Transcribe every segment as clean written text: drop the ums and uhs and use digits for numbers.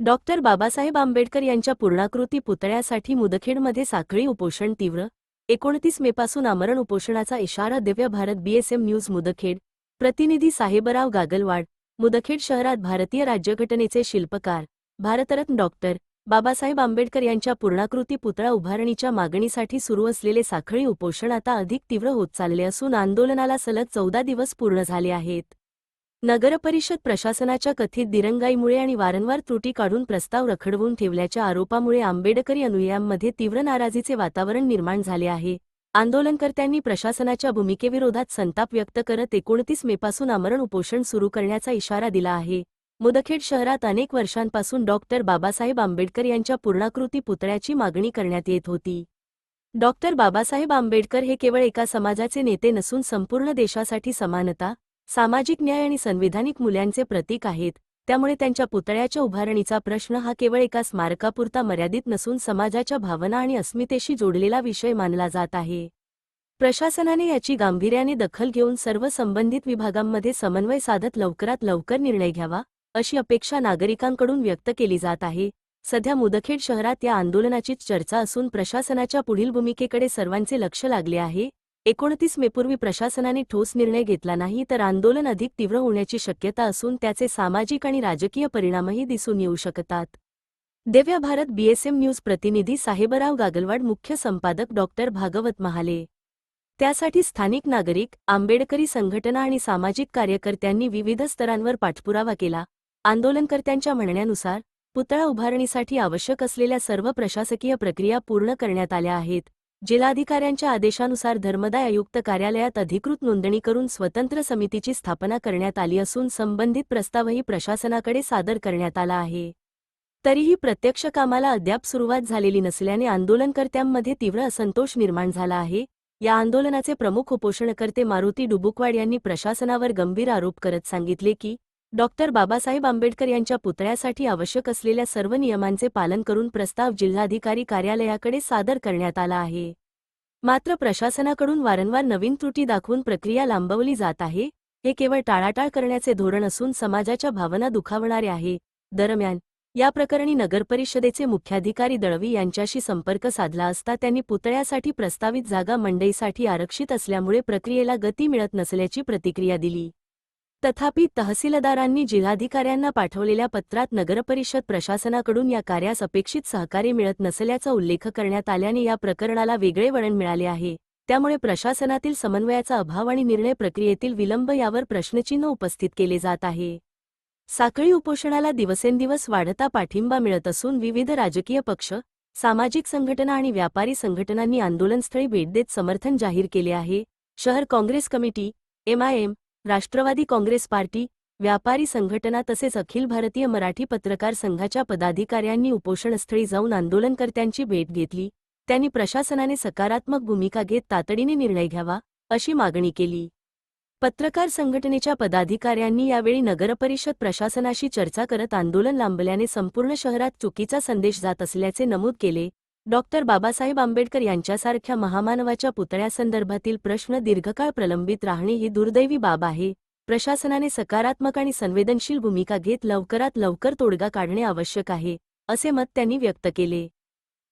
Doctor Babasaheb Ambedkar यांच्या पूर्णाकृती पुतळ्यासाठी मुदखेडमध्ये साखळी उपोषण तीव्र 29 मेपासून आमरण उपोषणाचा इशारा दिव्य भारत बीएसएम न्यूज मुदखेड प्रतिनिधी साहेबराव गागलवाड मुदखेड शहरात भारतीय राज्यघटनेचे शिल्पकार भारतरत्न डॉक्टर बाबासाहेब आंबेडकर यांच्या पूर्णाकृती पुतळा उभारणीच्या मागणीसाठी सुरू असलेले साखळी उपोषण आता अधिक तीव्र होत चालले असून आंदोलनाला सलग 14 दिवस पूर्ण झाले आहेत। नगरपरिषद प्रशासनाच्या कथित दिरंगाईमुळे आणि वारंवार त्रुटी काढून प्रस्ताव रखडवून ठेवल्याच्या आरोपामुळे आंबेडकरी अनुयायांमध्ये तीव्र नाराजीचे वातावरण निर्माण झाले आहे। आंदोलनकर्त्यांनी प्रशासनाच्या भूमिकेविरोधात संताप व्यक्त करत 29 मेपासून आमरण उपोषण सुरू करण्याचा इशारा दिला आहे। मुदखेड शहरात अनेक वर्षांपासून डॉक्टर बाबासाहेब आंबेडकर यांच्या पूर्णाकृती पुतळ्याची मागणी करण्यात येत होती। डॉक्टर बाबासाहेब आंबेडकर हे केवळ एका समाजाचे नेते नसून संपूर्ण देशासाठी समानता, सामाजिक न्याय आणि संविधानिक मूल्यांचे प्रतीक आहेत। त्यामुळे त्यांच्या पुतळ्याच्या उभारणीचा प्रश्न हा केवळ एका स्मारकापुरता मर्यादित नसून समाजाच्या भावना आणि अस्मितेशी जोडलेला विषय मानला जात आहे। प्रशासनाने याची गांभीर्याने दखल घेऊन सर्व संबंधित विभागांमध्ये समन्वय साधत लवकरात लवकर निर्णय घ्यावा अशी अपेक्षा नागरिकांकडून व्यक्त केली जात आहे। सध्या मुदखेड शहरात या आंदोलनाचीच चर्चा असून प्रशासनाच्या पुढील भूमिकेकडे सर्वांचे लक्ष लागले आहे। 29 मेपूर्वी प्रशासनाने ठोस निर्णय घेतला नाही तर आंदोलन अधिक तीव्र होण्याची शक्यता असून त्याचे सामाजिक आणि राजकीय परिणामही दिसून येऊ शकतात। दिव्य भारत बीएसएम न्यूज प्रतिनिधी साहेबराव गागलवाड, मुख्य संपादक डॉक्टर भागवत महाले। त्यासाठी स्थानिक नागरिक, आंबेडकरी संघटना आणि सामाजिक कार्यकर्त्यांनी विविध स्तरांवर पाठपुरावा केला। आंदोलनकर्त्यांच्या म्हणण्यानुसार पुतळा उभारणीसाठी आवश्यक असलेल्या सर्व प्रशासकीय प्रक्रिया पूर्ण करण्यात आल्या आहेत। जिल्हाधिकाऱ्यांच्या आदेशानुसार धर्मदाय आयुक्त कार्यालयात अधिकृत नोंदणी करून स्वतंत्र समितीची स्थापना करण्यात आली असून संबंधित प्रस्तावही प्रशासनाकडे सादर करण्यात आला आहे। तरीही प्रत्यक्ष कामाला अद्याप सुरुवात झालेली नसल्याने आंदोलनकर्त्यांमध्ये तीव्र असंतोष निर्माण झाला आहे। या आंदोलनाचे प्रमुख उपोषणकर्ते मारुती डुबुकवाड यांनी प्रशासनावर गंभीर आरोप करत सांगितले की डॉक्टर बाबासाहेब आंबेडकर यांच्या पुतळ्यासाठी आवश्यक असलेल्या सर्व नियमांचे पालन करून प्रस्ताव जिल्हाधिकारी कार्यालयाकडे सादर करण्यात आला आहे। मात्र प्रशासनाकडून वारंवार नवीन त्रुटी दाखवून प्रक्रिया लांबवली जात आहे। हे केवळ टाळाटाळ करण्याचे धोरण असून समाजाच्या भावना दुखावणारे आहे। दरम्यान या प्रकरणी नगरपरिषदेचे मुख्याधिकारी दळवी यांच्याशी संपर्क साधला असता त्यांनी पुतळ्यासाठी प्रस्तावित जागा मंडईसाठी आरक्षित असल्यामुळे प्रक्रियेला गती मिळत नसल्याची प्रतिक्रिया दिली। तथापि तहसीलदारांनी जिल्हाधिकाऱ्यांना पाठवलेल्या पत्रात नगरपरिषद प्रशासनाकडून या कार्यास अपेक्षित सहकार्य मिळत नसल्याचा उल्लेख करण्यात आल्याने या प्रकरणाला वेगळे वळण मिळाले आहे। त्यामुळे प्रशासनातील समन्वयाचा अभाव आणि निर्णय प्रक्रियेतील विलंब यावर प्रश्नचिन्ह उपस्थित केले जात आहे। साखळी उपोषणाला दिवसेंदिवस वाढता पाठिंबा मिळत असून विविध राजकीय पक्ष, सामाजिक संघटना आणि व्यापारी संघटनांनी आंदोलनस्थळी भेट देत समर्थन जाहीर केले आहे। शहर Congress committee, MIM, Rashtravadi Congress party, व्यापारी संघटना तसेच अखिल भारतीय मराठी पत्रकार संघाच्या पदाधिकाऱ्यांनी उपोषणस्थळी जाऊन आंदोलनकर्त्यांची भेट घेतली। त्यांनी प्रशासनाने सकारात्मक भूमिका घेत तातडीने निर्णय घ्यावा अशी मागणी केली। पत्रकार संघटनेच्या पदाधिकाऱ्यांनी यावेळी नगरपरिषद प्रशासनाशी चर्चा करत आंदोलन लांबल्याने संपूर्ण शहरात चुकीचा संदेश जात असल्याचे नमूद केले। डॉक्टर बाबासाहेब आंबेडकर यांच्यासारख्या महामानवाच्या पुतळ्यासंदर्भातील प्रश्न दीर्घकाळ प्रलंबित राहणे ही दुर्दैवी बाब आहे। प्रशासनाने सकारात्मक आणि संवेदनशील भूमिका घेत लवकरात लवकर तोडगा काढणे आवश्यक आहे, असे मत त्यांनी व्यक्त केले।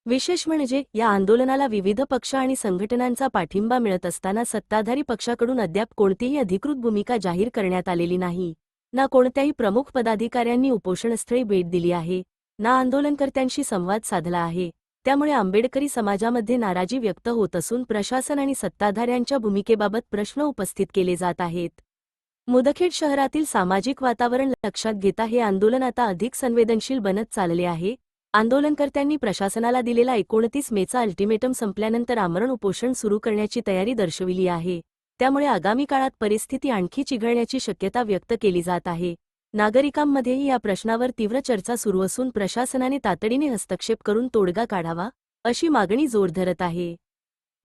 विशेष म्हणजे या आंदोलनाला विविध पक्ष आणि संघटनांचा पाठिंबा मिळत असताना सत्ताधारी पक्षाकडून अद्याप कोणतीही अधिकृत भूमिका जाहीर करण्यात आलेली नाही। ना कोणत्याही प्रमुख पदाधिकाऱ्यांनी उपोषणस्थळी भेट दिली आहे, ना आंदोलनकर्त्यांशी संवाद साधला आहे। त्यामुळे आंबेडकरी समाजामध्ये नाराजी व्यक्त होत असून प्रशासन आणि सत्ताधाऱ्यांच्या भूमिकेबाबत प्रश्न उपस्थित केले जात आहेत। मुदखेड शहरातील सामाजिक वातावरण लक्षात घेता हे आंदोलन आता अधिक संवेदनशील बनत चालले आहे। आंदोलनकर्त्यांनी प्रशासनाला दिलेला 29 मेचा अल्टिमेटम संपल्यानंतर आमरण उपोषण सुरू करण्याची तयारी दर्शविली आहे। त्यामुळे आगामी काळात परिस्थिती आणखी चिघळण्याची शक्यता व्यक्त केली जात आहे। नागरिकांमध्येही या प्रश्नावर तीव्र चर्चा सुरू असून प्रशासनाने तातडीने हस्तक्षेप करून तोडगा काढावा अशी मागणी जोर धरत आहे।